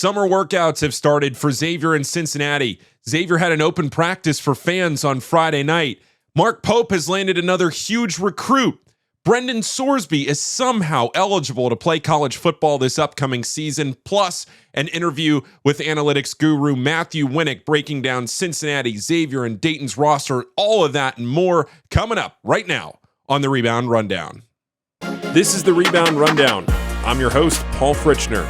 Summer workouts have started for Xavier in Cincinnati. Xavier had an open practice for fans on Friday night. Mark Pope has landed another huge recruit. Brendan Sorsby is somehow eligible to play college football this upcoming season, plus an interview with analytics guru Matthew Winick breaking down Cincinnati, Xavier, and Dayton's roster. All of that and more coming up right now on the Rebound Rundown. This is the Rebound Rundown. I'm your host, Paul Fritchner.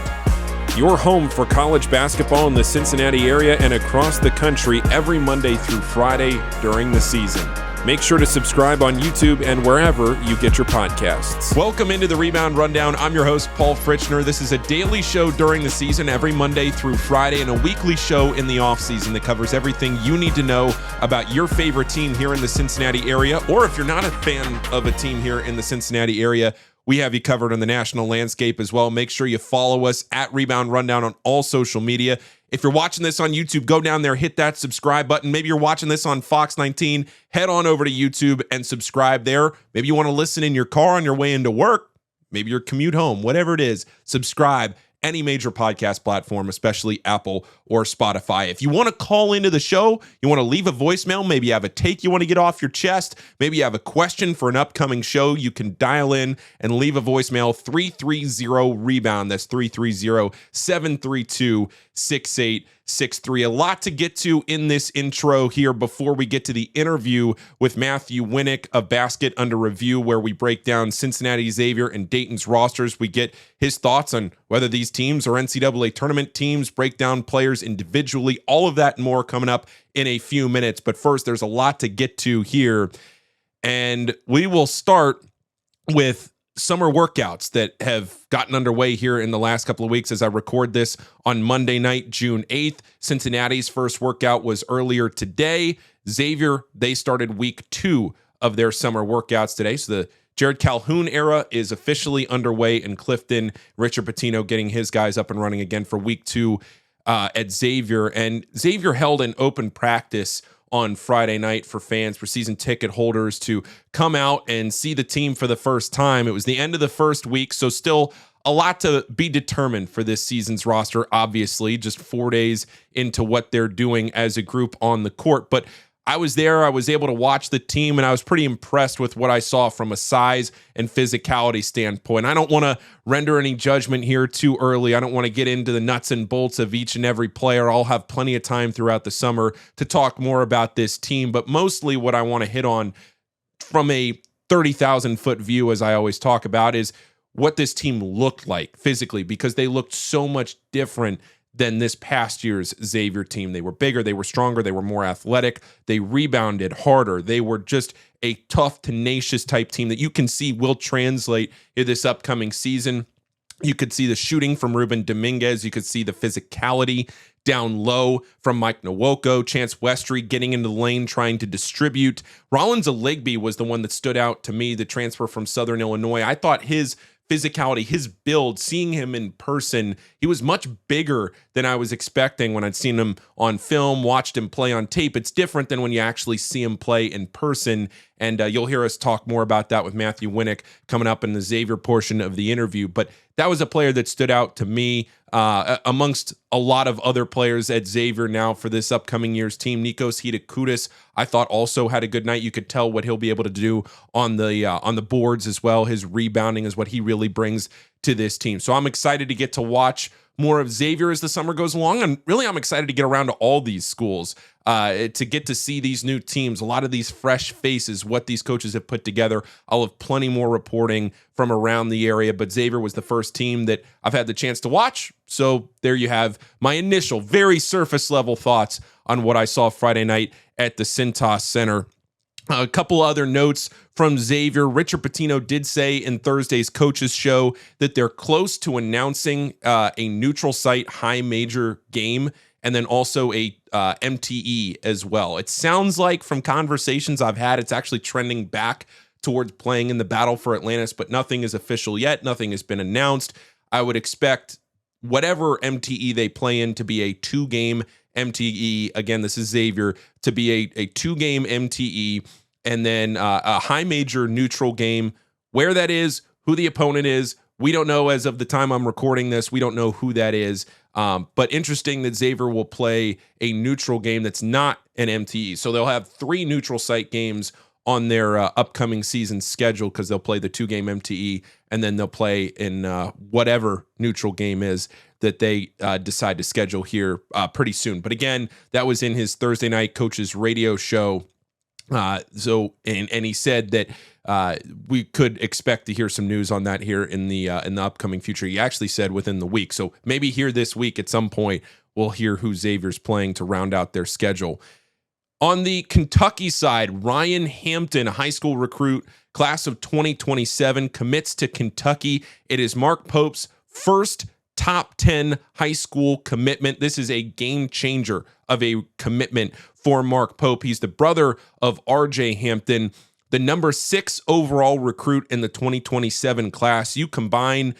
Your home for college basketball in the Cincinnati area and across the country every Monday through Friday during the season. Make sure to subscribe on YouTube and wherever you get your podcasts. Welcome into the Rebound Rundown. I'm your host, Paul Fritchner. This is a daily show during the season, every Monday through Friday, and a weekly show in the offseason that covers everything you need to know about your favorite team here in the Cincinnati area. Or if you're not a fan of a team here in the Cincinnati area, we have you covered on the national landscape as well. Make sure you follow us at Rebound Rundown on all social media. If you're watching this on YouTube, go down there, hit that subscribe button. Maybe you're watching this on Fox 19. Head on over to YouTube and subscribe there. Maybe you want to listen in your car on your way into work. Maybe your commute home, whatever it is, subscribe. Any major podcast platform, especially Apple or Spotify. If you want to call into the show, you want to leave a voicemail, maybe you have a take you want to get off your chest, maybe you have a question for an upcoming show, you can dial in and leave a voicemail, 330-REBOUND. That's 330-732-6863. A lot to get to in this intro here before we get to the interview with Matthew Winick of Basket Under Review, where we break down Cincinnati, Xavier, and Dayton's rosters. We get his thoughts on whether these teams are NCAA Tournament teams, break down players individually, all of that and more coming up in a few minutes. But first, there's a lot to get to here, and we will start with summer workouts that have gotten underway here in the last couple of weeks as I record this on Monday night, June 8th. Cincinnati's first workout was earlier today. Xavier, they started week 2 of their summer workouts today. So the Jared Calhoun era is officially underway in Clifton. Richard Pitino getting his guys up and running again for week 2 at Xavier. And Xavier held an open practice on Friday night for fans, for season ticket holders to come out and see the team for the first time. It was the end of the first week, so still a lot to be determined for this season's roster, obviously, just 4 days into what they're doing as a group on the court. But I was there, I was able to watch the team, and I was pretty impressed with what I saw from a size and physicality standpoint. I don't want to render any judgment here too early. I don't want to get into the nuts and bolts of each and every player. I'll have plenty of time throughout the summer to talk more about this team, but mostly what I want to hit on from a 30,000-foot view, as I always talk about, is what this team looked like physically, because they looked so much different than this past year's Xavier team. They were bigger, they were stronger, they were more athletic, they rebounded harder. They were just a tough, tenacious type team that you can see will translate in this upcoming season. You could see the shooting from Ruben Dominguez. You could see the physicality down low from Mike Nwoko. Chance Westry getting into the lane, trying to distribute. Rollins Aligbe was the one that stood out to me, the transfer from Southern Illinois. I thought his physicality, his build, seeing him in person, he was much bigger than I was expecting when I'd seen him on film, watched him play on tape. It's different than when you actually see him play in person, and you'll hear us talk more about that with Matthew Winick coming up in the Xavier portion of the interview. But that was a player that stood out to me amongst a lot of other players at Xavier now for this upcoming year's team. Nikos Hidakoutis, I thought, also had a good night. You could tell what he'll be able to do on the boards as well. His rebounding is what he really brings to this team. So I'm excited to get to watch more of Xavier as the summer goes along. And really, I'm excited to get around to all these schools, to get to see these new teams, a lot of these fresh faces, what these coaches have put together. I'll have plenty more reporting from around the area, but Xavier was the first team that I've had the chance to watch. So there you have my initial, very surface level thoughts on what I saw Friday night at the Cintas Center. A couple other notes from Xavier. Richard Pitino did say in Thursday's coaches show that they're close to announcing a neutral site high major game, and then also a MTE as well. It sounds like from conversations I've had, it's actually trending back towards playing in the Battle for Atlantis, but nothing is official yet. Nothing has been announced. I would expect whatever MTE they play in to be a 2-game MTE. Again, this is Xavier, to be a 2-game MTE, and then a high major neutral game. Where that is, who the opponent is, we don't know as of the time I'm recording this. We don't know who that is. But interesting that Xavier will play a neutral game that's not an MTE. So they'll have 3 neutral site games on their upcoming season schedule, because they'll play the 2-game MTE, and then they'll play in whatever neutral game is that they decide to schedule here pretty soon. But again, that was in his Thursday night coach's radio show. And he said that we could expect to hear some news on that here in the upcoming future. He actually said within the week. So maybe here this week at some point, we'll hear who Xavier's playing to round out their schedule. On the Kentucky side, Ryan Hampton, a high school recruit, class of 2027, commits to Kentucky. It is Mark Pope's first top 10 high school commitment. This is a game changer of a commitment for Mark Pope. He's the brother of RJ Hampton, the number 6 overall recruit in the 2027 class. You combine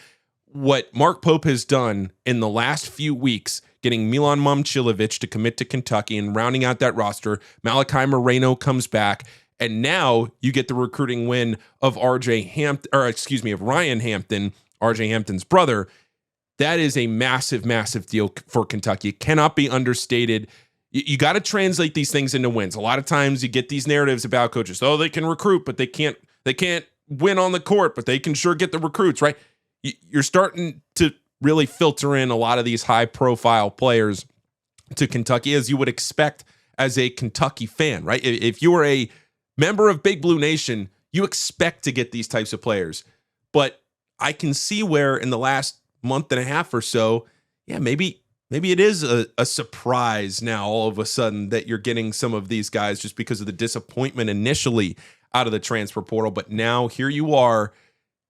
what Mark Pope has done in the last few weeks, getting Milan Momcilovic to commit to Kentucky and rounding out that roster. Malachi Moreno comes back, and now you get the recruiting win of Ryan Hampton, RJ Hampton's brother. That is a massive, massive deal for Kentucky. It cannot be understated. You got to translate these things into wins. A lot of times you get these narratives about coaches. Oh, they can recruit, but they can't win on the court, but they can sure get the recruits, right? You're starting to really filter in a lot of these high-profile players to Kentucky, as you would expect as a Kentucky fan, right? If you are a member of Big Blue Nation, you expect to get these types of players. But I can see where in the last month and a half or so, maybe it is a surprise now all of a sudden that you're getting some of these guys just because of the disappointment initially out of the transfer portal. But now here you are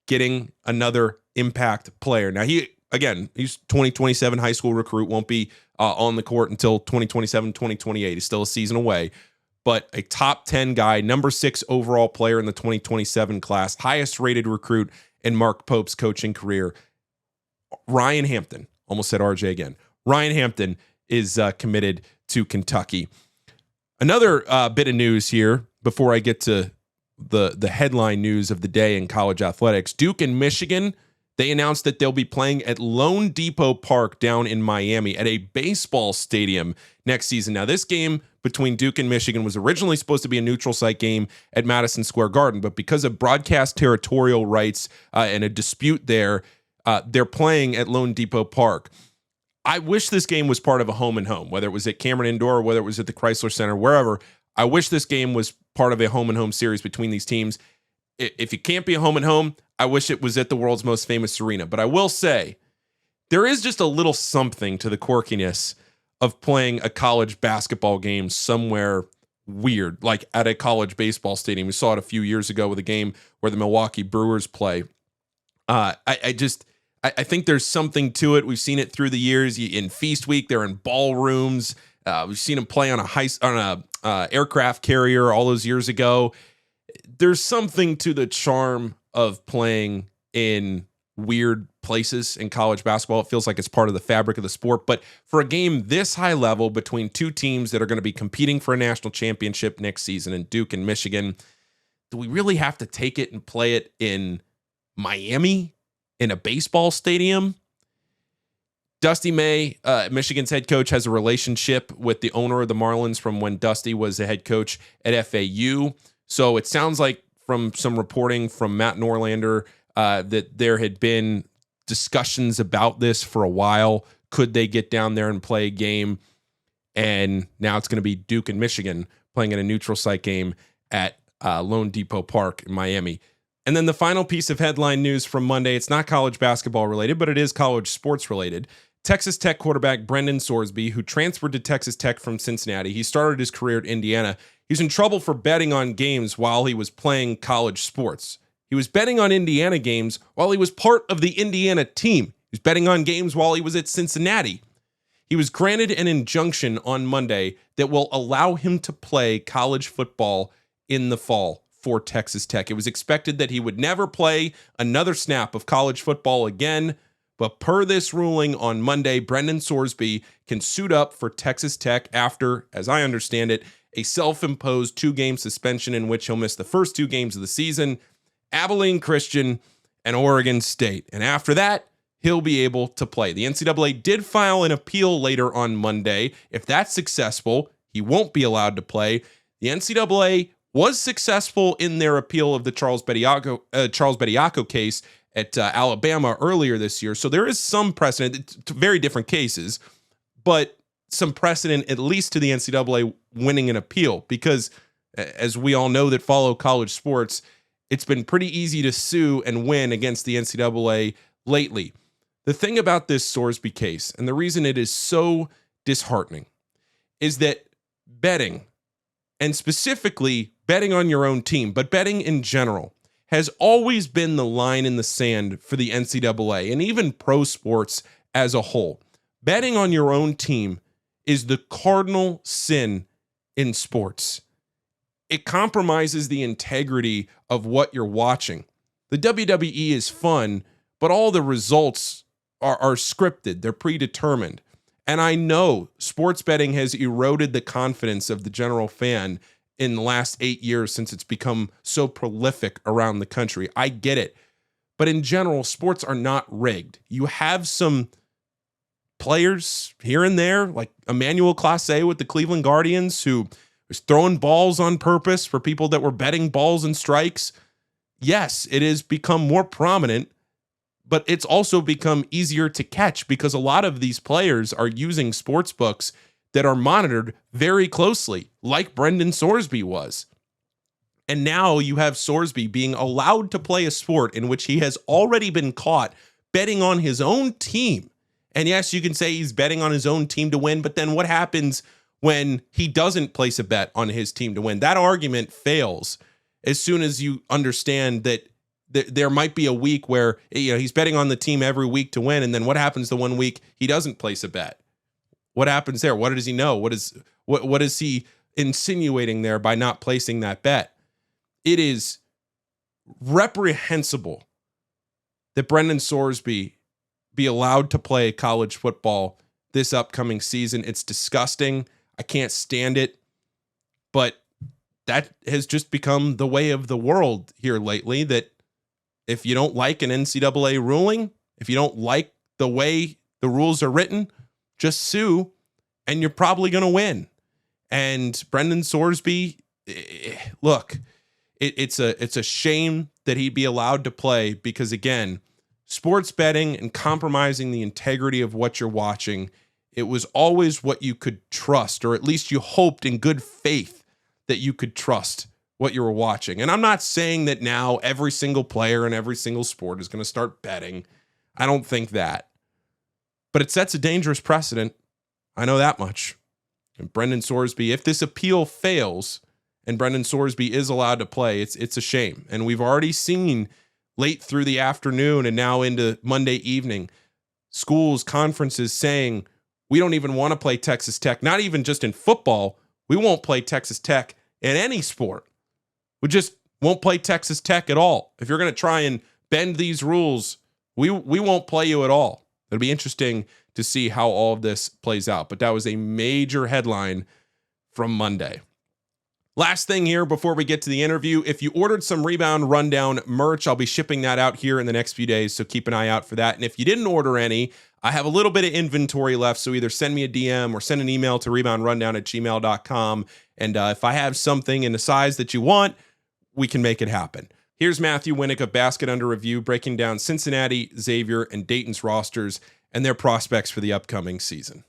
getting another impact player. Now he's 2027 high school recruit, won't be on the court until 2027, 2028. He's still a season away, but a top 10 guy, number 6 overall player in the 2027 class, highest rated recruit in Mark Pope's coaching career. Ryan Hampton, almost said RJ again. Ryan Hampton is committed to Kentucky. Another bit of news here before I get to the headline news of the day in college athletics. Duke and Michigan, they announced that they'll be playing at Lone Depot Park down in Miami at a baseball stadium next season. Now, this game between Duke and Michigan was originally supposed to be a neutral site game at Madison Square Garden, but because of broadcast territorial rights and a dispute there, they're playing at Lone Depot Park. I wish this game was part of a home and home, whether it was at Cameron Indoor or whether it was at the Chrysler Center, wherever. I wish this game was part of a home and home series between these teams. If it can't be a home and home, I wish it was at the world's most famous arena. But I will say, there is just a little something to the quirkiness of playing a college basketball game somewhere weird, like at a college baseball stadium. We saw it a few years ago with a game where the Milwaukee Brewers play. I think there's something to it. We've seen it through the years. In Feast Week, they're in ballrooms. We've seen them play on a aircraft carrier all those years ago. There's something to the charm of playing in weird places in college basketball. It feels like it's part of the fabric of the sport. But for a game this high level between two teams that are going to be competing for a national championship next season in Duke and Michigan, do we really have to take it and play it in Miami in a baseball stadium? Dusty May, Michigan's head coach, has a relationship with the owner of the Marlins from when Dusty was the head coach at FAU. So it sounds like from some reporting from Matt Norlander that there had been discussions about this for a while. Could they get down there and play a game? And now it's going to be Duke and Michigan playing in a neutral site game at Lone Depot Park in Miami. And then the final piece of headline news from Monday, it's not college basketball related, but it is college sports related. Texas Tech quarterback Brendan Sorsby, who transferred to Texas Tech from Cincinnati, he started his career at Indiana. He was in trouble for betting on games while he was playing college sports. He was betting on Indiana games while he was part of the Indiana team. He was betting on games while he was at Cincinnati. He was granted an injunction on Monday that will allow him to play college football in the fall for Texas Tech. It was expected that he would never play another snap of college football again, but per this ruling on Monday, Brendan Sorsby can suit up for Texas Tech after, as I understand it, a self-imposed 2-game suspension in which he'll miss the first 2 games of the season, Abilene Christian and Oregon State. And after that, he'll be able to play. The NCAA did file an appeal later on Monday. If that's successful, he won't be allowed to play. The NCAA was successful in their appeal of the Charles Bediako case at Alabama earlier this year. So there is some precedent. It's very different cases, but some precedent, at least to the NCAA winning an appeal, because as we all know that follow college sports, it's been pretty easy to sue and win against the NCAA lately. The thing about this Sorsby case, and the reason it is so disheartening, is that betting, and specifically betting on your own team, but betting in general, has always been the line in the sand for the NCAA and even pro sports as a whole. Betting on your own team is the cardinal sin in sports. It compromises the integrity of what you're watching. The WWE is fun, but all the results are scripted. They're predetermined. And I know sports betting has eroded the confidence of the general fan in the last 8 years since it's become so prolific around the country. I get it. But in general, sports are not rigged. You have some players here and there, like Emmanuel Clase with the Cleveland Guardians, who was throwing balls on purpose for people that were betting balls and strikes. Yes, it has become more prominent, but it's also become easier to catch because a lot of these players are using sports books that are monitored very closely, like Brendan Sorsby was. And now you have Sorsby being allowed to play a sport in which he has already been caught betting on his own team. And yes, you can say he's betting on his own team to win, but then what happens when he doesn't place a bet on his team to win? That argument fails as soon as you understand that there might be a week where he's betting on the team every week to win, and then what happens the one week he doesn't place a bet? What happens there? What does he know? What is he insinuating there by not placing that bet? It is reprehensible that Brendan Sorsby be allowed to play college football this upcoming season. It's disgusting. I can't stand it. But that has just become the way of the world here lately, that if you don't like an NCAA ruling, if you don't like the way the rules are written, just sue and you're probably going to win. And Brendan Sorsby, look, it's a shame that he'd be allowed to play because, again, sports betting and compromising the integrity of what you're watching, it was always what you could trust, or at least you hoped in good faith that you could trust what you were watching. And I'm not saying that now every single player in every single sport is going to start betting. I don't think that. But it sets a dangerous precedent. I know that much. And Brendan Sorsby, if this appeal fails and Brendan Sorsby is allowed to play, it's a shame. And we've already seen late through the afternoon and now into Monday evening, schools, conferences saying, we don't even want to play Texas Tech, not even just in football. We won't play Texas Tech in any sport. We just won't play Texas Tech at all. If you're going to try and bend these rules, we won't play you at all. It'll be interesting to see how all of this plays out. But that was a major headline from Monday. Last thing here before we get to the interview, if you ordered some Rebound Rundown merch, I'll be shipping that out here in the next few days, so keep an eye out for that. And if you didn't order any, I have a little bit of inventory left, so either send me a DM or send an email to reboundrundown@gmail.com. And if I have something in the size that you want, we can make it happen. Here's Matthew Winick of Basket Under Review breaking down Cincinnati, Xavier, and Dayton's rosters and their prospects for the upcoming season.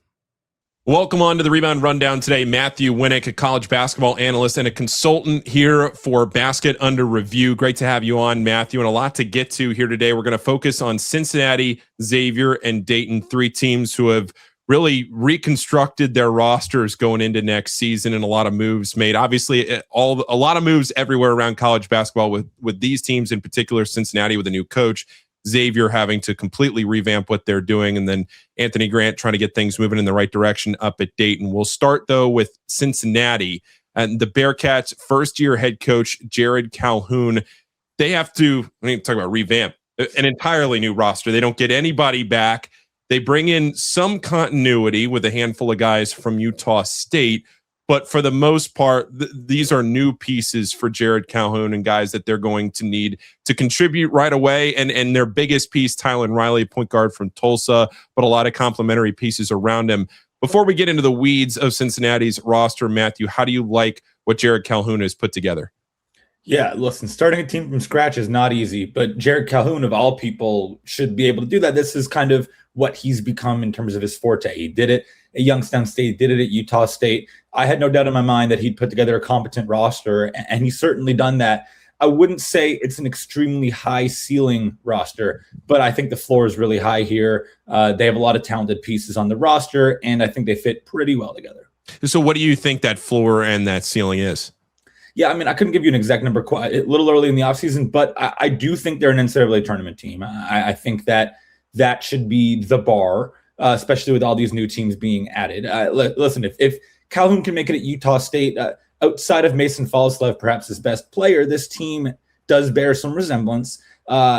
Welcome on to the Rebound Rundown today. Matthew Winick, a college basketball analyst and a consultant here for Basket Under Review. Great to have you on, Matthew, and a lot to get to here today. We're going to focus on Cincinnati, Xavier, and Dayton, three teams who have really reconstructed their rosters going into next season, and a lot of moves made. Obviously, a lot of moves everywhere around college basketball with these teams, in particular Cincinnati with a new coach, Xavier having to completely revamp what they're doing, and then Anthony Grant trying to get things moving in the right direction up at Dayton. We'll start, though, with Cincinnati and the Bearcats' first-year head coach, Jared Calhoun. They have to, talk about revamp, an entirely new roster. They don't get anybody back. They bring in some continuity with a handful of guys from Utah State, But for the most part, these are new pieces for Jared Calhoun and guys that they're going to need to contribute right away. And their biggest piece, Tylan Riley, point guard from Tulsa, but a lot of complementary pieces around him. Before we get into the weeds of Cincinnati's roster, Matthew, how do you like what Jared Calhoun has put together? Yeah, listen, starting a team from scratch is not easy, but Jared Calhoun, of all people, should be able to do that. This is kind of what he's become in terms of his forte. He did it at Youngstown State, did it at Utah State. I had no doubt in my mind that he'd put together a competent roster, and he's certainly done that. I wouldn't say it's an extremely high ceiling roster, but I think the floor is really high here. They have a lot of talented pieces on the roster, and I think they fit pretty well together. So what do you think that floor and that ceiling is? Yeah, I mean, I couldn't give you an exact number a little early in the offseason, but I do think they're an NCAA tournament team. I think that should be the bar, especially with all these new teams being added. Listen, if Calhoun can make it at Utah State, outside of Mason Falslev, perhaps his best player, this team does bear some resemblance.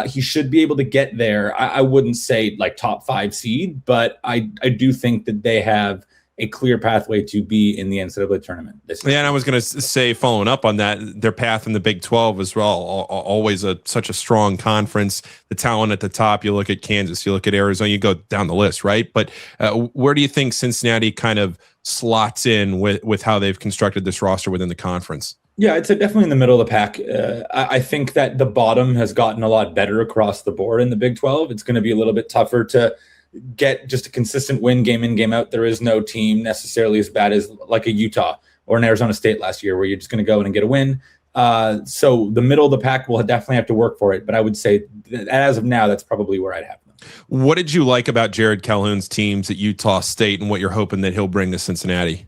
He should be able to get there. I wouldn't say like top 5 seed, but I do think that they have a clear pathway to be in the NCAA tournament this year. Yeah, and I was going to say, following up on that, their path in the Big 12 as well, always such a strong conference. The talent at the top, you look at Kansas, you look at Arizona, you go down the list, right? But where do you think Cincinnati kind of slots in with how they've constructed this roster within the conference? Yeah, it's definitely in the middle of the pack. I think that the bottom has gotten a lot better across the board in the Big 12. It's going to be a little bit tougher to get just a consistent win game in, game out. There is no team necessarily as bad as like a Utah or an Arizona State last year where you're just going to go in and get a win. So the middle of the pack will definitely have to work for it. But I would say that as of now, that's probably where I'd have them. What did you like about Jared Calhoun's teams at Utah State and what you're hoping that he'll bring to Cincinnati?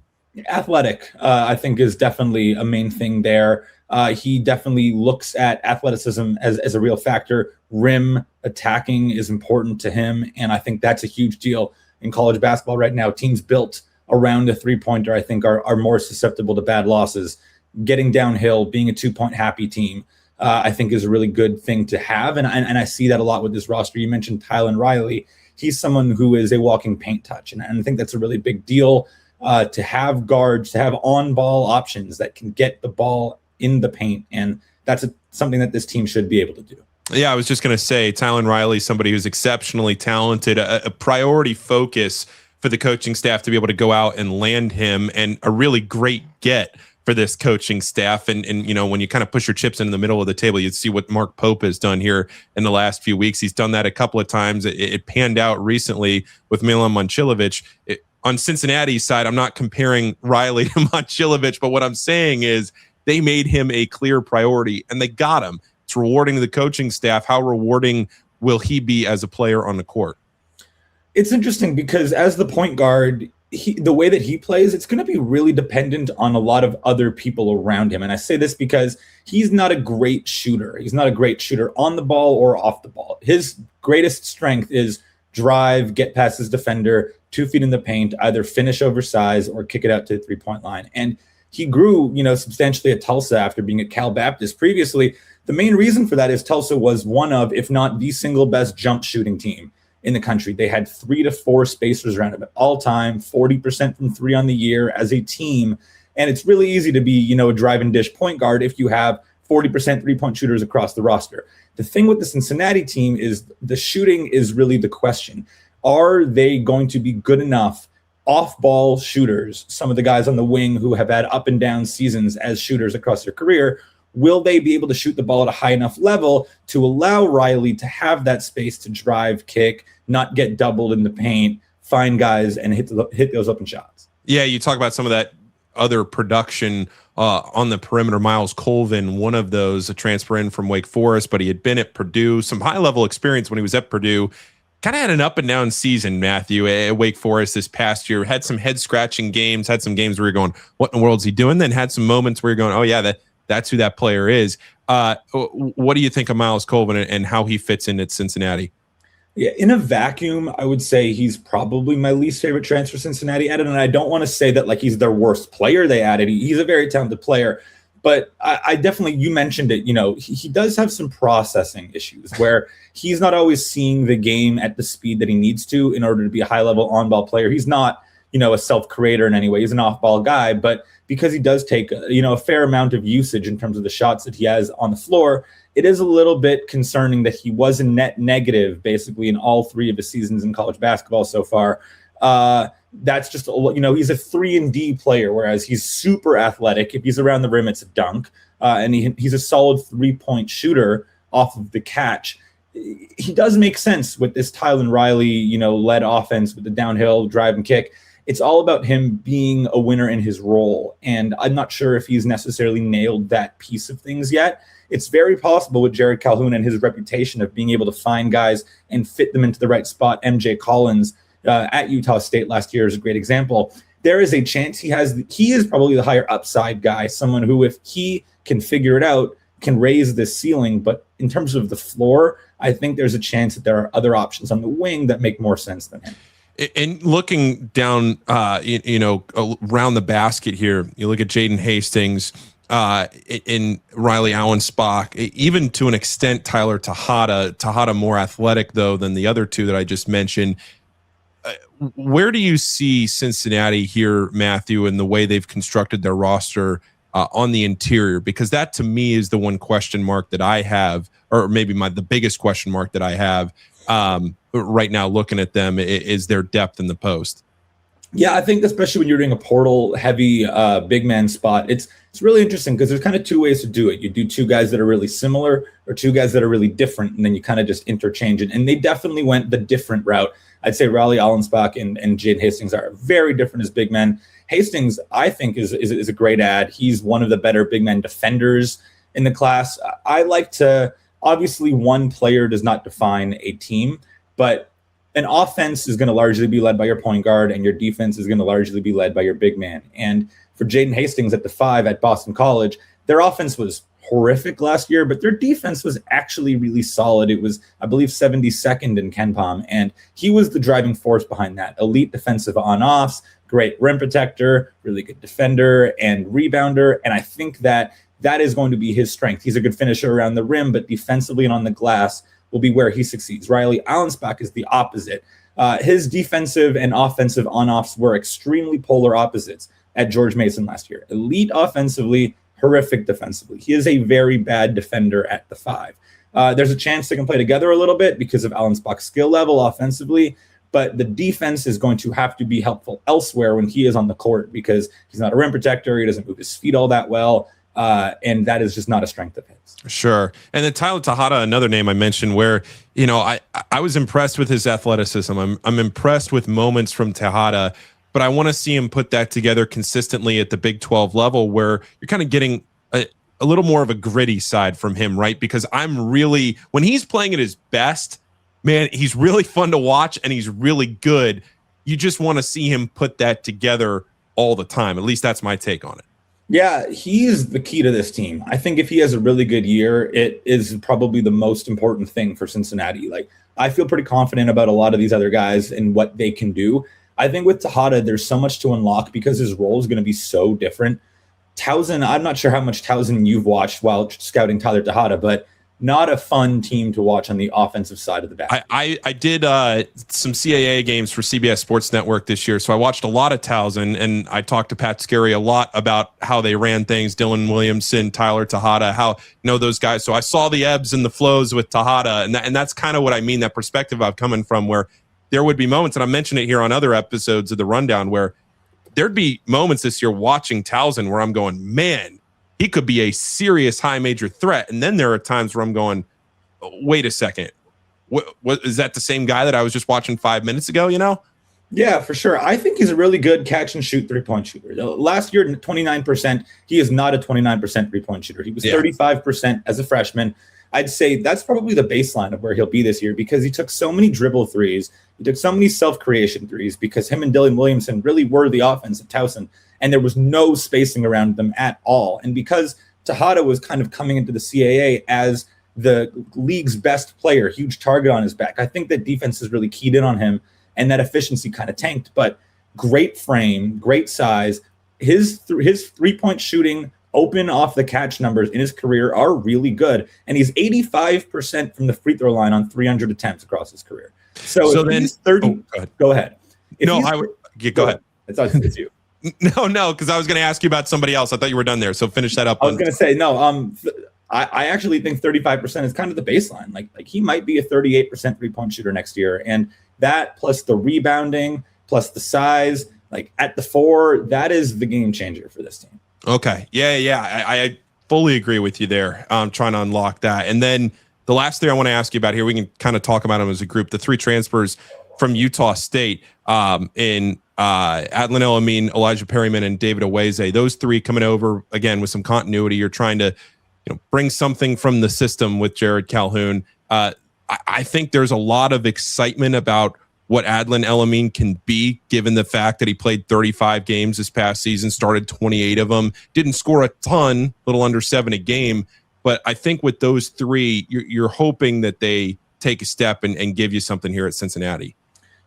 Athletic, I think, is definitely a main thing there. He definitely looks at athleticism as a real factor. Rim attacking is important to him, and I think that's a huge deal in college basketball right now. Teams built around a three-pointer, I think, are more susceptible to bad losses. Getting downhill, being a two-point happy team, I think is a really good thing to have, and I see that a lot with this roster. You mentioned Tylan Riley. He's someone who is a walking paint touch, and I think that's a really big deal to have guards, to have on-ball options that can get the ball in the paint, and that's something that this team should be able to do. Yeah, I was just going to say, Tylan Riley, somebody who's exceptionally talented, a priority focus for the coaching staff to be able to go out and land him, and a really great get for this coaching staff. And you know, when you kind of push your chips into the middle of the table, you see what Mark Pope has done here in the last few weeks. He's done that a couple of times. It panned out recently with Milan Momcilovic. On Cincinnati's side, I'm not comparing Riley to Momcilovic, but what I'm saying is they made him a clear priority, and they got him. It's rewarding to the coaching staff. How rewarding will he be as a player on the court? It's interesting because as the point guard, the way that he plays, it's going to be really dependent on a lot of other people around him. And I say this because he's not a great shooter. He's not a great shooter on the ball or off the ball. His greatest strength is drive, get past his defender, 2 feet in the paint, either finish oversize or kick it out to the three-point line. And he grew, substantially at Tulsa after being at Cal Baptist previously. The main reason for that is Tulsa was one of, if not the single best jump shooting team in the country. They had 3 to 4 spacers around him at all time, 40% from 3 on the year as a team. And it's really easy to be, a drive and dish point guard if you have 40% three-point shooters across the roster. The thing with the Cincinnati team is the shooting is really the question. Are they going to be good enough off-ball shooters? Some of the guys on the wing who have had up and down seasons as shooters across their career, will they be able to shoot the ball at a high enough level to allow Riley to have that space to drive, kick, not get doubled in the paint, find guys and hit those open shots? Yeah, you talk about some of that other production on the perimeter. Miles Colvin, one of those, a transfer in from Wake Forest, but he had been at Purdue, some high-level experience when he was at Purdue. Kind of had an up-and-down season, Matthew, at Wake Forest this past year. Had some head-scratching games, had some games where you're going, what in the world is he doing? Then had some moments where you're going, oh, yeah, that's who that player is. What do you think of Miles Colvin and how he fits in at Cincinnati? Yeah, in a vacuum, I would say he's probably my least favorite transfer Cincinnati added. And I don't want to say that like he's their worst player they added. He's a very talented player. But I definitely, you mentioned it, he does have some processing issues where he's not always seeing the game at the speed that he needs to in order to be a high-level on-ball player. He's not a self-creator in any way. He's an off-ball guy, but because he does take, a fair amount of usage in terms of the shots that he has on the floor, it is a little bit concerning that he was a net negative basically in all 3 of his seasons in college basketball so far. That's just, he's a 3-and-D player, whereas he's super athletic. If he's around the rim, it's a dunk. And he's a solid 3-point shooter off of the catch. He does make sense with this Tylan Riley, led offense with the downhill drive and kick. It's all about him being a winner in his role. And I'm not sure if he's necessarily nailed that piece of things yet. It's very possible with Jared Calhoun and his reputation of being able to find guys and fit them into the right spot. MJ Collins at Utah State last year is a great example. There is a chance he is probably the higher upside guy, someone who, if he can figure it out, can raise this ceiling. But in terms of the floor, I think there's a chance that there are other options on the wing that make more sense than him. And looking down, around the basket here, you look at Jaden Hastings, in Riley Allenspach, even to an extent, Tyler Tejada. Tejada more athletic, though, than the other 2 that I just mentioned. Where do you see Cincinnati here, Matthew, in the way they've constructed their roster on the interior? Because that, to me, is the one question mark that I have, or maybe the biggest question mark that I have right now looking at them is their depth in the post. Yeah, I think especially when you're doing a portal-heavy big man spot, it's really interesting because there's kind of 2 ways to do it. You do 2 guys that are really similar or 2 guys that are really different, and then you kind of just interchange it. And they definitely went the different route. I'd say Riley Allenspach and Jaden Hastings are very different as big men. Hastings, I think, is a great add. He's one of the better big men defenders in the class. I like to, obviously, one player does not define a team, but an offense is going to largely be led by your point guard, and your defense is going to largely be led by your big man. And for Jaden Hastings at the 5 at Boston College, their offense was horrific last year, but their defense was actually really solid. It was, I believe, 72nd in KenPom, and he was the driving force behind that. Elite defensive on-offs, great rim protector, really good defender and rebounder, and I think that is going to be his strength. He's a good finisher around the rim, but defensively and on the glass will be where he succeeds. Riley Allenspach is the opposite. His defensive and offensive on-offs were extremely polar opposites at George Mason last year. Elite offensively, horrific defensively. He is a very bad defender at the 5. There's a chance they can play together a little bit because of Allenspach's skill level offensively, but the defense is going to have to be helpful elsewhere when he is on the court because he's not a rim protector. He doesn't move his feet all that well. And that is just not a strength of his. Sure. And then Tyler Tejada, another name I mentioned where, I was impressed with his athleticism. I'm impressed with moments from Tejada, but I want to see him put that together consistently at the Big 12 level where you're kind of getting a little more of a gritty side from him, right? Because when he's playing at his best, man, he's really fun to watch and he's really good. You just want to see him put that together all the time. At least that's my take on it. Yeah, he's the key to this team. I think if he has a really good year, it is probably the most important thing for Cincinnati. Like, I feel pretty confident about a lot of these other guys and what they can do. I think with Tejada, there's so much to unlock because his role is going to be so different. Towson, I'm not sure how much Towson you've watched while scouting Tyler Tejada, but not a fun team to watch on the offensive side of the basket. I did some CAA games for CBS Sports Network this year, so I watched a lot of Towson, and I talked to Pat Scarry a lot about how they ran things, Dylan Williamson, Tyler Tejada, how those guys. So I saw the ebbs and the flows with Tejada, and that's kind of what I mean, that perspective I'm coming from, where there would be moments, and I mentioned it here on other episodes of the Rundown, where there'd be moments this year watching Towson where I'm going, man, he could be a serious high major threat. And then there are times where I'm going, wait a second. What is that the same guy that I was just watching 5 minutes ago, Yeah, for sure. I think he's a really good catch and shoot 3-point shooter. Last year, 29%. He is not a 29% 3-point shooter. He was 35% as a freshman. I'd say that's probably the baseline of where he'll be this year because he took so many dribble threes. He took so many self-creation threes because him and Dylan Williamson really were the offense of Towson. And there was no spacing around them at all. And because Tejada was kind of coming into the CAA as the league's best player, huge target on his back, I think that defense is really keyed in on him, and that efficiency kind of tanked. But great frame, great size. His 3-point shooting, open off the catch numbers in his career are really good. And he's 85% from the free throw line on 300 attempts across his career. So if then he's 30, go ahead. Go ahead. It's you. No, because I was going to ask you about somebody else. I thought you were done there. So finish that up. I was going to say, no, I actually think 35% is kind of the baseline. Like he might be a 38% 3-point shooter next year. And that plus the rebounding, plus the size, like at the 4, that is the game changer for this team. Okay. Yeah. I fully agree with you there. I'm trying to unlock that. And then the last thing I want to ask you about here, we can kind of talk about them as a group, the 3 transfers from Utah State in Adlin El-Amin, Elijah Perryman, and David Aweze. Those 3 coming over, again, with some continuity. You're trying to bring something from the system with Jared Calhoun. I think there's a lot of excitement about what Adlin El-Amin can be, given the fact that he played 35 games this past season, started 28 of them, didn't score a ton, little under 7 a game. But I think with those 3, you're hoping that they take a step and give you something here at Cincinnati.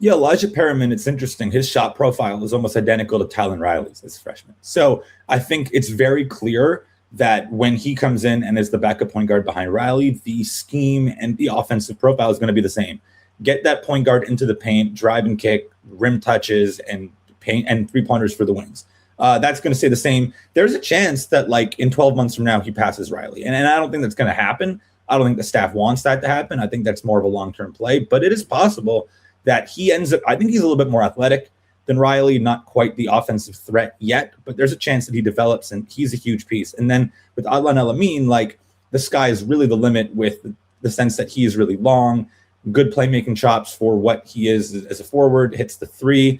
Yeah, Elijah Perryman, it's interesting. His shot profile is almost identical to Talon Riley's as a freshman. So I think it's very clear that when he comes in and is the backup point guard behind Riley, the scheme and the offensive profile is going to be the same. Get that point guard into the paint, drive and kick, rim touches, and paint and 3-pointers for the wings. That's going to stay the same. There's a chance that like in 12 months from now, he passes Riley. And I don't think that's going to happen. I don't think the staff wants that to happen. I think that's more of a long-term play, but it is possible that he ends up, I think he's a little bit more athletic than Riley, not quite the offensive threat yet, but there's a chance that he develops and he's a huge piece. And then with Adlin El-Amin, like the sky is really the limit with the sense that he is really long, good playmaking chops for what he is as a forward, hits the 3,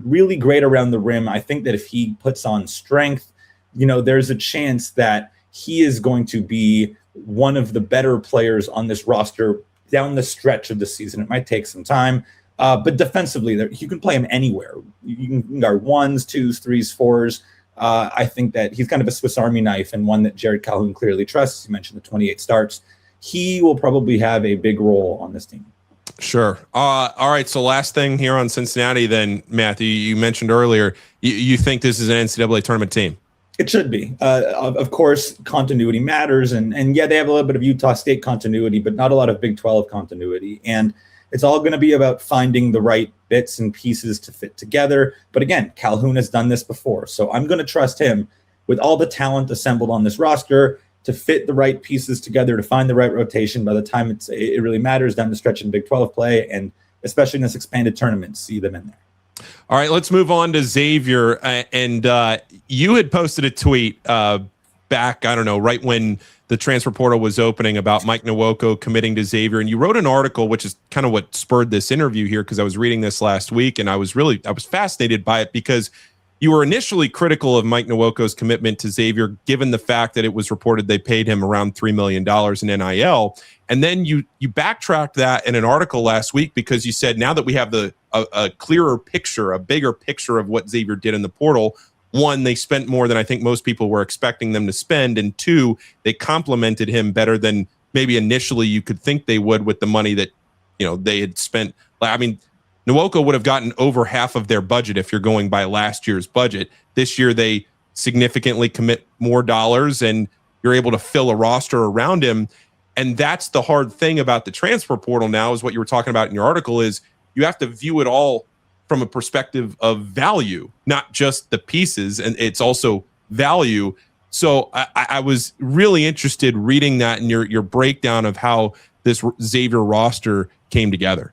really great around the rim. I think that if he puts on strength, there's a chance that he is going to be one of the better players on this roster down the stretch of the season. It might take some time, but defensively, you can play him anywhere. You can guard 1s, 2s, 3s, 4s. I think that he's kind of a Swiss Army knife and one that Jared Calhoun clearly trusts. You mentioned the 28 starts. He will probably have a big role on this team. Sure. All right. So last thing here on Cincinnati then, Matthew, you mentioned earlier, you think this is an NCAA tournament team? It should be. Of course, continuity matters. And yeah, they have a little bit of Utah State continuity, but not a lot of Big 12 continuity. And it's all going to be about finding the right bits and pieces to fit together. But again, Calhoun has done this before. So I'm going to trust him with all the talent assembled on this roster to fit the right pieces together, to find the right rotation by the time it really matters down the stretch in Big 12 play, and especially in this expanded tournament, see them in there. All right, let's move on to Xavier. And you had posted a tweet back, I don't know, right when the transfer portal was opening about Mike Nwoko committing to Xavier. And you wrote an article, which is kind of what spurred this interview here, because I was reading this last week and I was fascinated by it because you were initially critical of Mike Nwoko's commitment to Xavier, given the fact that it was reported they paid him around $3 million in NIL. And then you backtracked that in an article last week because you said now that we have a clearer picture, a bigger picture of what Xavier did in the portal, 1, they spent more than I think most people were expecting them to spend, and 2, they complimented him better than maybe initially you could think they would with the money that they had spent. I mean, Nwoko would have gotten over half of their budget if you're going by last year's budget. This year, they significantly commit more dollars, and you're able to fill a roster around him. And that's the hard thing about the transfer portal now, is what you were talking about in your article, is you have to view it all from a perspective of value, not just the pieces, and it's also value. So I was really interested reading that in your breakdown of how this Xavier roster came together.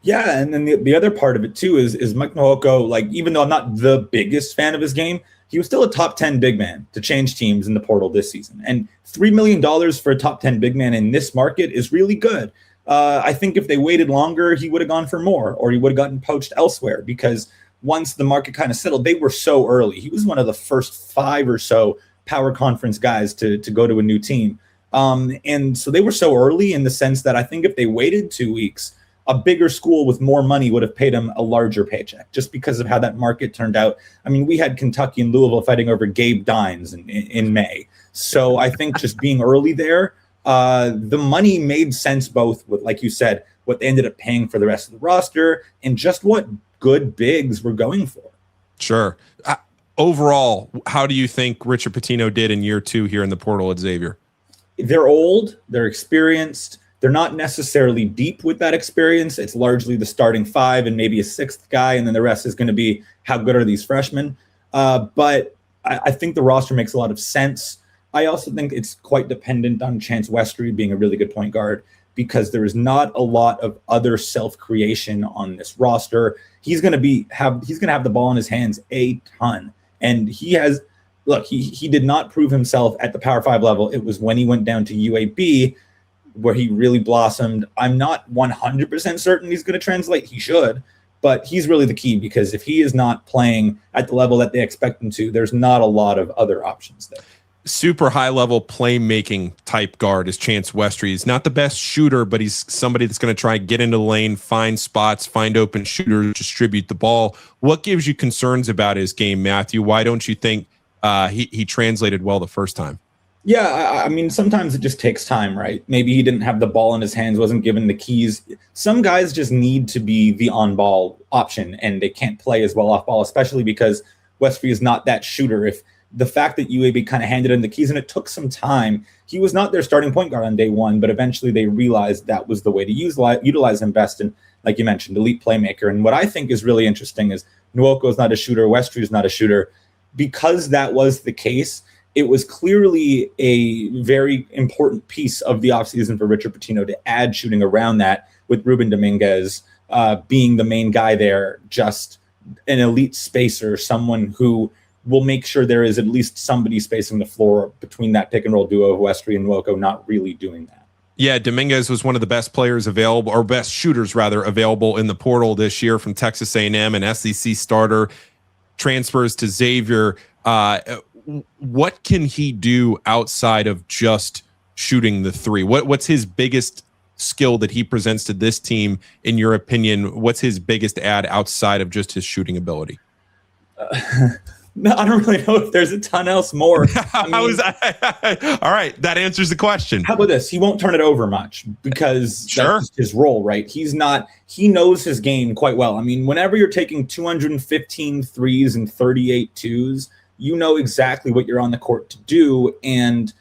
Yeah, and then the other part of it too is Mike Nwoko, like, even though I'm not the biggest fan of his game, he was still a top 10 big man to change teams in the portal this season. And $3 million for a top 10 big man in this market is really good. I think if they waited longer, he would have gone for more, or he would have gotten poached elsewhere, because once the market kind of settled, they were so early. He was one of the first 5 or so power conference guys to go to a new team. And so they were so early in the sense that I think if they waited 2 weeks, a bigger school with more money would have paid him a larger paycheck, just because of how that market turned out. I mean, we had Kentucky and Louisville fighting over Gabe Dines in May. So I think just being early there, the money made sense both with, like you said, what they ended up paying for the rest of the roster and just what good bigs were going for. Sure. Overall, how do you think Richard Pitino did in year 2 here in the portal at Xavier? They're old, they're experienced. They're not necessarily deep with that experience. It's largely the starting five and maybe a sixth guy, and then the rest is going to be how good are these freshmen. But I think the roster makes a lot of sense. I also think it's quite dependent on Chance Westry being a really good point guard, because there is not a lot of other self-creation on this roster. He's going to have the ball in his hands a ton, and he did not prove himself at the Power 5 level. It was when he went down to UAB where he really blossomed. I'm not 100% certain he's going to translate. He should, but he's really the key, because if he is not playing at the level that they expect him to, there's not a lot of other options there. Super high level playmaking type guard is Chance Westry. He's not the best shooter, but he's somebody that's going to try and get into the lane, find spots, find open shooters, distribute the ball. What gives you concerns about his game, Matthew? Why don't you think he translated well the first time? Yeah, I mean, sometimes it just takes time, right? Maybe he didn't have the ball in his hands, wasn't given the keys. Some guys just need to be the on-ball option, and they can't play as well off-ball, especially because Westry is not that shooter. If the fact that UAB kind of handed him the keys, and it took some time, he was not their starting point guard on day one, but eventually they realized that was the way to utilize him best, and like you mentioned, elite playmaker. And what I think is really interesting is Nwoko is not a shooter, Westry is not a shooter. Because that was the case, it was clearly a very important piece of the offseason for Richard Pitino to add shooting around that, with Ruben Dominguez being the main guy there, just an elite spacer, someone who will make sure there is at least somebody spacing the floor between that pick and roll duo of Westry and Nwoko not really doing that. Yeah, Dominguez was one of the best players available, or best shooters rather, available in the portal this year from Texas A&M, an SEC starter, transfers to Xavier. What can he do outside of just shooting the three? What's his biggest skill that he presents to this team, in your opinion? What's his biggest add outside of just his shooting ability? No, I don't really know if there's a ton else more. All right, that answers the question. How about this? He won't turn it over much, because that's just his role, right? He knows his game quite well. I mean, whenever you're taking 215 threes and 38 twos, you know exactly what you're on the court to do. And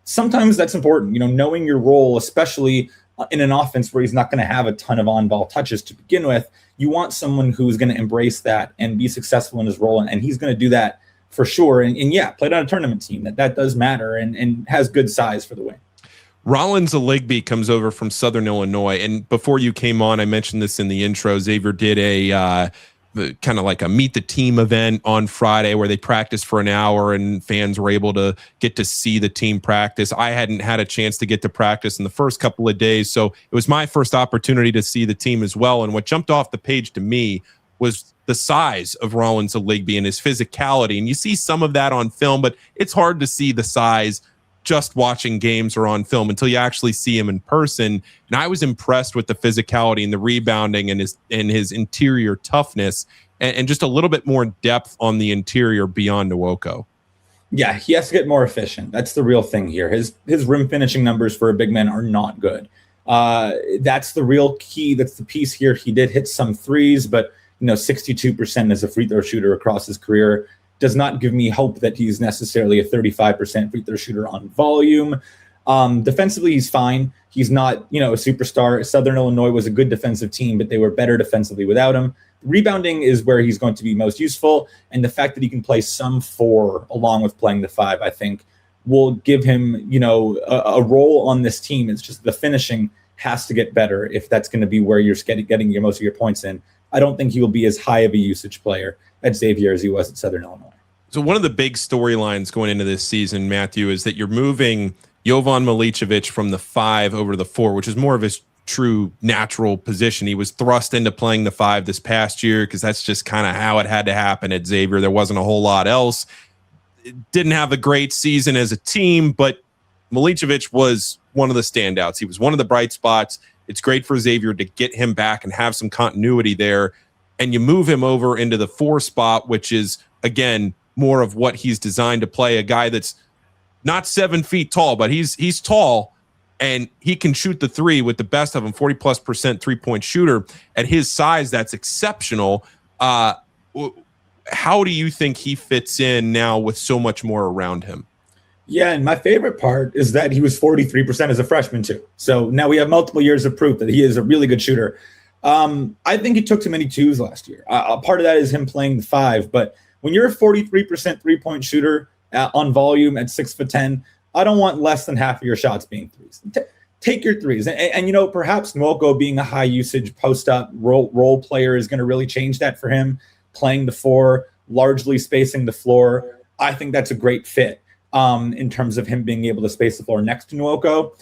sometimes that's important, knowing your role, especially in an offense where he's not going to have a ton of on-ball touches to begin with. You want someone who's going to embrace that and be successful in his role, and he's going to do that for sure. And yeah, played on a tournament team. That does matter, and has good size for the win. Rollins Aligbe comes over from Southern Illinois, and before you came on, I mentioned this in the intro. Xavier did a kind of like a meet the team event on Friday where they practiced for an hour and fans were able to get to see the team practice. I hadn't had a chance to get to practice in the first couple of days, so it was my first opportunity to see the team as well. And what jumped off the page to me was the size of Rollins Aligbe and his physicality. And you see some of that on film, but it's hard to see the size just watching games or on film until you actually see him in person. And I was impressed with the physicality and the rebounding and his interior toughness, and just a little bit more depth on the interior beyond Nwoko. Yeah, he has to get more efficient. That's the real thing here. His rim finishing numbers for a big man are not good. That's the real key. That's the piece here. He did hit some threes, but 62% as a free throw shooter across his career does not give me hope that he's necessarily a 35% free throw shooter on volume. Defensively, he's fine. He's not, a superstar. Southern Illinois was a good defensive team, but they were better defensively without him. Rebounding is where he's going to be most useful, and the fact that he can play some four along with playing the five, I think, will give him, a role on this team. It's just the finishing has to get better if that's going to be where you're getting most of your points in. I don't think he will be as high of a usage player at Xavier as he was at Southern Illinois. So one of the big storylines going into this season, Matthew, is that you're moving Jovan Milicevic from the 5 over to the 4, which is more of his true natural position. He was thrust into playing the 5 this past year because that's just kind of how it had to happen at Xavier. There wasn't a whole lot else. It didn't have a great season as a team, but Milicevic was one of the standouts. He was one of the bright spots. It's great for Xavier to get him back and have some continuity there. And you move him over into the 4 spot, which is, again, more of what he's designed to play. A guy that's not 7 feet tall, but he's tall, and he can shoot the 3 with the best of them, 40+% 3-point shooter. At his size, that's exceptional. How do you think he fits in now with so much more around him? Yeah, and my favorite part is that he was 43% as a freshman too. So now we have multiple years of proof that he is a really good shooter. I think he took too many twos last year. Part of that is him playing the five, but when you're a 43% three-point shooter on volume at 6'10", I don't want less than half of your shots being threes. Take your threes. And perhaps Nwoko being a high usage post-up role player is going to really change that for him, playing the four, largely spacing the floor. I think that's a great fit in terms of him being able to space the floor next to Nwoko.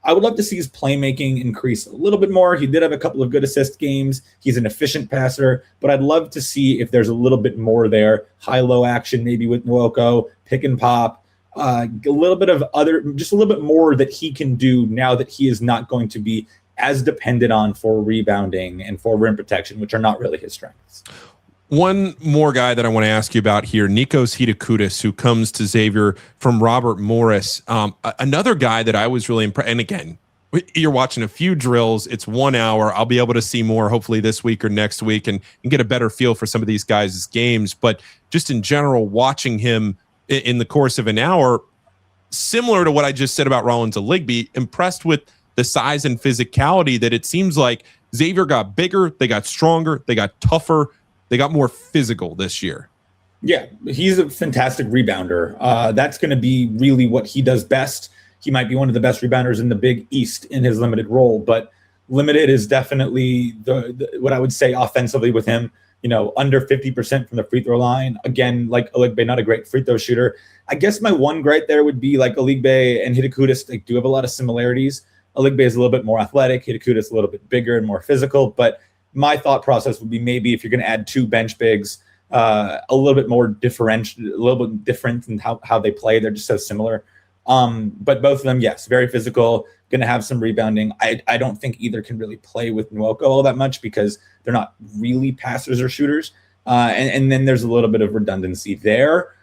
I would love to see his playmaking increase a little bit more. He did have a couple of good assist games. He's an efficient passer, but I'd love to see if there's a little bit more there. High-low action maybe with Nwoko, pick and pop, a little bit of just a little bit more that he can do now that he is not going to be as dependent on for rebounding and for rim protection, which are not really his strengths. One more guy that I want to ask you about here, Nikos Hidakoutis, who comes to Xavier from Robert Morris. Another guy that I was really impressed. And again, you're watching a few drills. It's 1 hour. I'll be able to see more hopefully this week or next week and get a better feel for some of these guys' games. But just in general, watching him in the course of an hour, similar to what I just said about Rollins Aligbe, impressed with the size and physicality that it seems like Xavier got bigger, they got stronger, they got tougher, they got more physical this year. Yeah, he's a fantastic rebounder. That's going to be really what he does best. He might be one of the best rebounders in the Big East in his limited role, but limited is definitely the what I would say offensively with him. Under 50% from the free throw line. Again, like Aligbe, not a great free throw shooter. I guess my one gripe there would be like Aligbe and Hidakoutis, they do have a lot of similarities. Aligbe is a little bit more athletic, Hidakoutis a little bit bigger and more physical, but my thought process would be maybe if you're going to add two bench bigs, a little bit more differential, a little bit different in how they play. They're just so similar. But both of them, yes, very physical, going to have some rebounding. I don't think either can really play with Nwoko all that much because they're not really passers or shooters. And then there's a little bit of redundancy there.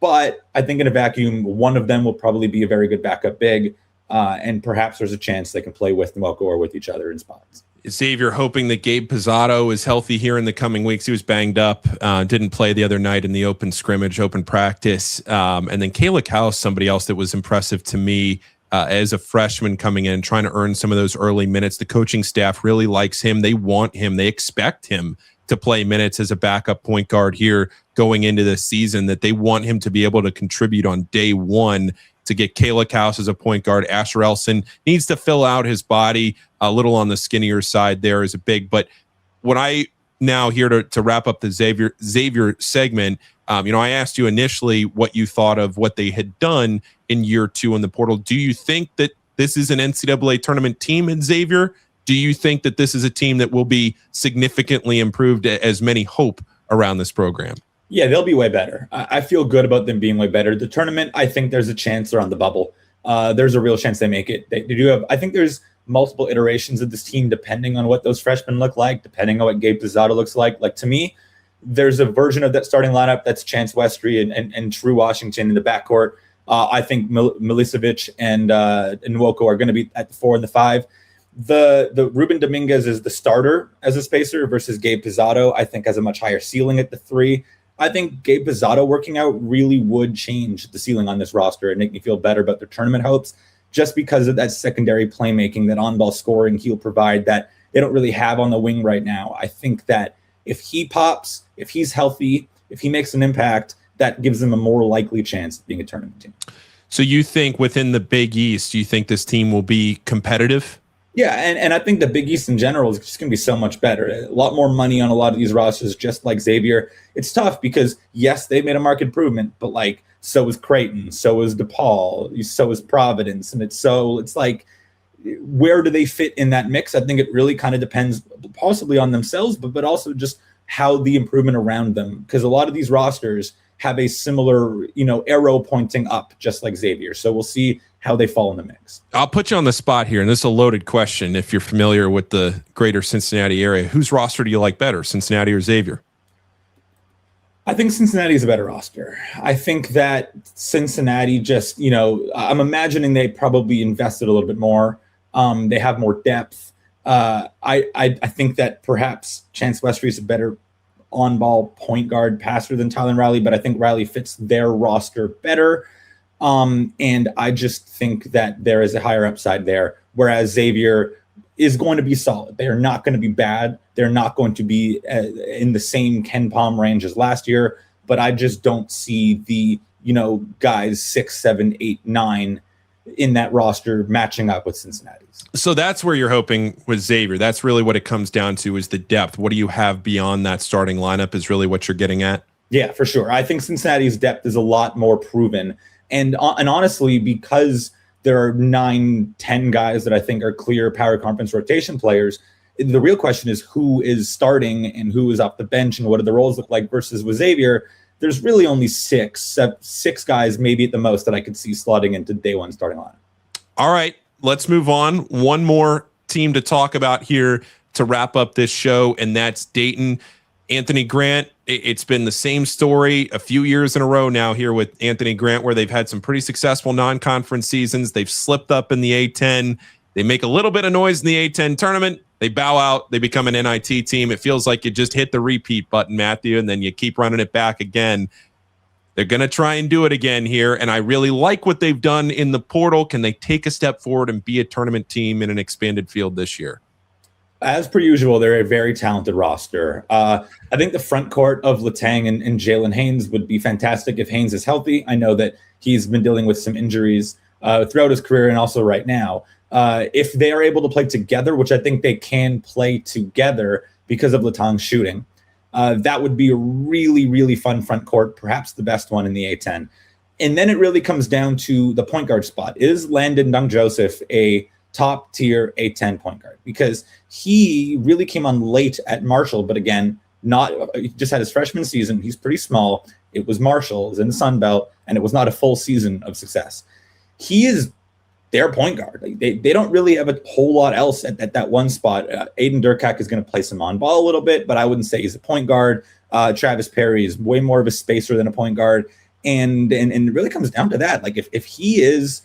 But I think in a vacuum, one of them will probably be a very good backup big. And perhaps there's a chance they can play with Nwoko or with each other in spots. Xavier hoping that Gabe Pizzato is healthy here in the coming weeks. He was banged up, didn't play the other night in the open scrimmage, open practice. And then Kayla House, somebody else that was impressive to me as a freshman coming in, trying to earn some of those early minutes. The coaching staff really likes him. They want him. They expect him to play minutes as a backup point guard here going into this season, that they want him to be able to contribute on day one. To get Kayla House as a point guard, Asher Elson needs to fill out his body a little on the skinnier side there as a big. But when I now here to wrap up the Xavier segment, I asked you initially what you thought of what they had done in year two in the portal. Do you think that this is an NCAA tournament team in Xavier? Do you think that this is a team that will be significantly improved as many hope around this program? Yeah, they'll be way better. I feel good about them being way better. The tournament, I think there's a chance they're on the bubble. There's a real chance they make it. They do have. I think there's multiple iterations of this team depending on what those freshmen look like, depending on what Gabe Pizzato looks like. Like to me, there's a version of that starting lineup that's Chance Westry and True Washington in the backcourt. I think Milicevic and Nwoko are going to be at the 4 and the 5. The Ruben Dominguez is the starter as a spacer versus Gabe Pizzato. I think has a much higher ceiling at the 3. I think Gabe Pizzato working out really would change the ceiling on this roster and make me feel better about their tournament hopes just because of that secondary playmaking, that on-ball scoring he'll provide that they don't really have on the wing right now. I think that if he pops, if he's healthy, if he makes an impact, that gives them a more likely chance of being a tournament team. So you think within the Big East, you think this team will be competitive? Yeah, and I think the Big East in general is just going to be so much better. A lot more money on a lot of these rosters, just like Xavier. It's tough because, yes, they've made a marked improvement, but so is Creighton, so is DePaul, so is Providence. And it's like, where do they fit in that mix? I think it really kind of depends possibly on themselves, but also just how the improvement around them, because a lot of these rosters have a similar, arrow pointing up, just like Xavier. So we'll see how they fall in the mix. I'll put you on the spot here, and this is a loaded question. If you're familiar with the greater Cincinnati area, whose roster do you like better, Cincinnati or Xavier? I think Cincinnati is a better roster. I think that Cincinnati just, I'm imagining they probably invested a little bit more. They have more depth. I think that perhaps Chance Westry is a better on-ball point guard passer than Tyler Riley, but I think Riley fits their roster better. And I just think that there is a higher upside there, whereas Xavier is going to be solid. They are not going to be bad. They're not going to be in the same Ken Palm range as last year, but I just don't see the, guys 6, 7, 8, 9 in that roster matching up with Cincinnati's. So that's where you're hoping with Xavier. That's really what it comes down to, is the depth. What do you have beyond that starting lineup is really what you're getting at? Yeah, for sure. I think Cincinnati's depth is a lot more proven. And honestly, because there are 9, 10 guys that I think are clear power conference rotation players, the real question is who is starting and who is off the bench and what do the roles look like, versus with Xavier, there's really only six guys, maybe at the most, that I could see slotting into day one starting lineup. All right, let's move on. One more team to talk about here to wrap up this show, and that's Dayton. Anthony Grant, it's been the same story a few years in a row now here with Anthony Grant, where they've had some pretty successful non-conference seasons. They've slipped up in the A-10. They make a little bit of noise in the A-10 tournament. They bow out. They become an NIT team. It feels like you just hit the repeat button, Matthew, and then you keep running it back again. They're going to try and do it again here, and I really like what they've done in the portal. Can they take a step forward and be a tournament team in an expanded field this year? As per usual, they're a very talented roster. I think the front court of Letang and Jalen Haynes would be fantastic if Haynes is healthy. I know that he's been dealing with some injuries throughout his career and also right now. If they are able to play together, which I think they can play together because of Letang's shooting, that would be a really, really fun front court, perhaps the best one in the A-10. And then it really comes down to the point guard spot. Is Landon Dung-Joseph a top-tier A-10 point guard? Because he really came on late at Marshall, but again, he just had his freshman season. He's pretty small. It was Marshall, it was in the Sun Belt, and it was not a full season of success. He is their point guard. They don't really have a whole lot else at that one spot. Aiden Durkak is going to play some on ball a little bit, but I wouldn't say he's a point guard. Travis Perry is way more of a spacer than a point guard. And it really comes down to that. Like if he is,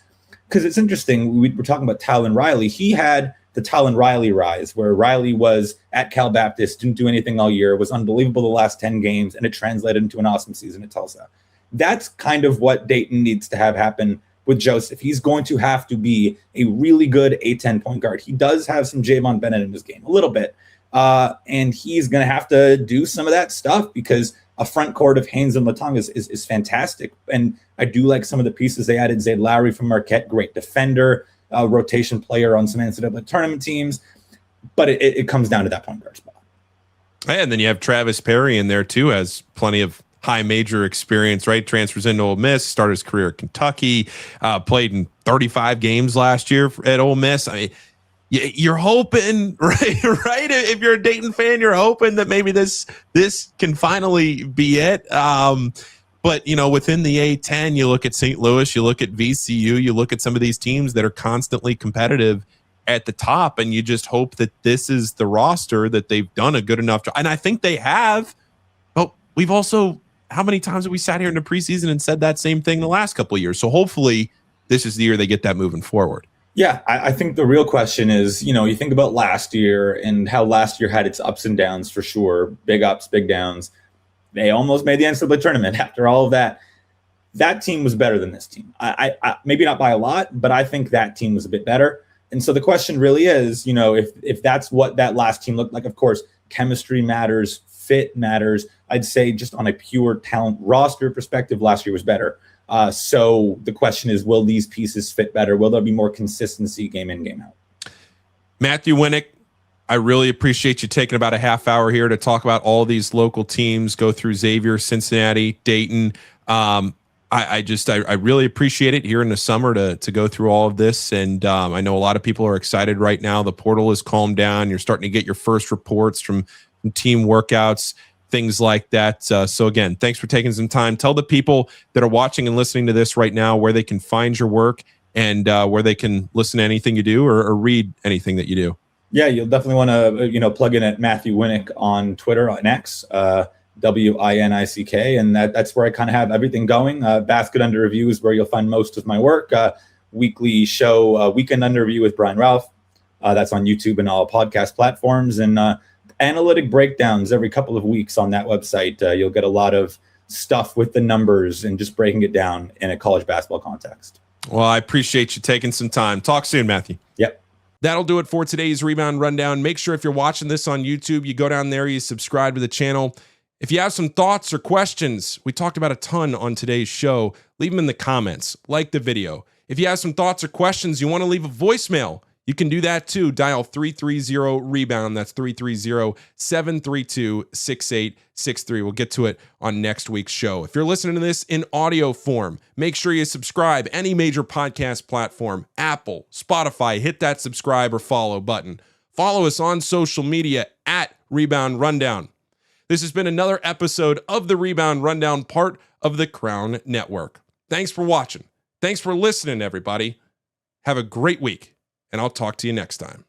because it's interesting, we're talking about Talon Riley. He had the Talon Riley rise, where Riley was at Cal Baptist, didn't do anything all year, was unbelievable the last 10 games, and it translated into an awesome season at Tulsa. That's kind of what Dayton needs to have happen with Joseph. He's going to have to be a really good A-10 point guard. He does have some Javon Bennett in his game, a little bit. And he's going to have to do some of that stuff, because a front court of Haynes and Letang is fantastic. And I do like some of the pieces they added. Zayd Lowry from Marquette, great defender, rotation player on some NCAA tournament teams. But it comes down to that point guard spot. And then you have Travis Perry in there too, has plenty of high major experience, right? Transfers into Ole Miss, started his career at Kentucky, played in 35 games last year at Ole Miss. I mean, you're hoping, right? If you're a Dayton fan, you're hoping that maybe this can finally be it. But, within the A-10, you look at St. Louis, you look at VCU, you look at some of these teams that are constantly competitive at the top, and you just hope that this is the roster that they've done a good enough job. And I think they have. But we've also, how many times have we sat here in the preseason and said that same thing the last couple of years? So hopefully this is the year they get that moving forward. Yeah, I think the real question is, you think about last year and how last year had its ups and downs for sure. Big ups, big downs. They almost made the NCAA tournament after all of that. That team was better than this team. I maybe not by a lot, but I think that team was a bit better. And so the question really is, if that's what that last team looked like, of course, chemistry matters, fit matters. I'd say just on a pure talent roster perspective, last year was better. So the question is, will these pieces fit better? Will there be more consistency game in, game out? Matthew Winick, I really appreciate you taking about a half hour here to talk about all these local teams, go through Xavier, Cincinnati, Dayton. I really appreciate it here in the summer to go through all of this. And I know a lot of people are excited right now. The portal is calmed down. You're starting to get your first reports from team workouts, things like that. So again, thanks for taking some time. Tell the people that are watching and listening to this right now where they can find your work and where they can listen to anything you do or read anything that you do. Yeah, you'll definitely want to, plug in at Matthew Winick on Twitter, on X, Winick, and that's where I kind of have everything going. Basket Under Review is where you'll find most of my work. Weekly show, Weekend Under Review with Brian Ralph. That's on YouTube and all podcast platforms. And analytic breakdowns every couple of weeks on that website. You'll get a lot of stuff with the numbers and just breaking it down in a college basketball context. Well, I appreciate you taking some time. Talk soon, Matthew. Yep. That'll do it for today's Rebound Rundown. Make sure if you're watching this on YouTube, you go down there, you subscribe to the channel. If you have some thoughts or questions, we talked about a ton on today's show, leave them in the comments, like the video. If you have some thoughts or questions, you want to leave a voicemail, you can do that too. Dial 330-REBOUND. That's 330-732-6863. We'll get to it on next week's show. If you're listening to this in audio form, make sure you subscribe. Any major podcast platform, Apple, Spotify, hit that subscribe or follow button. Follow us on social media at Rebound Rundown. This has been another episode of the Rebound Rundown, part of the Crown Network. Thanks for watching. Thanks for listening, everybody. Have a great week, and I'll talk to you next time.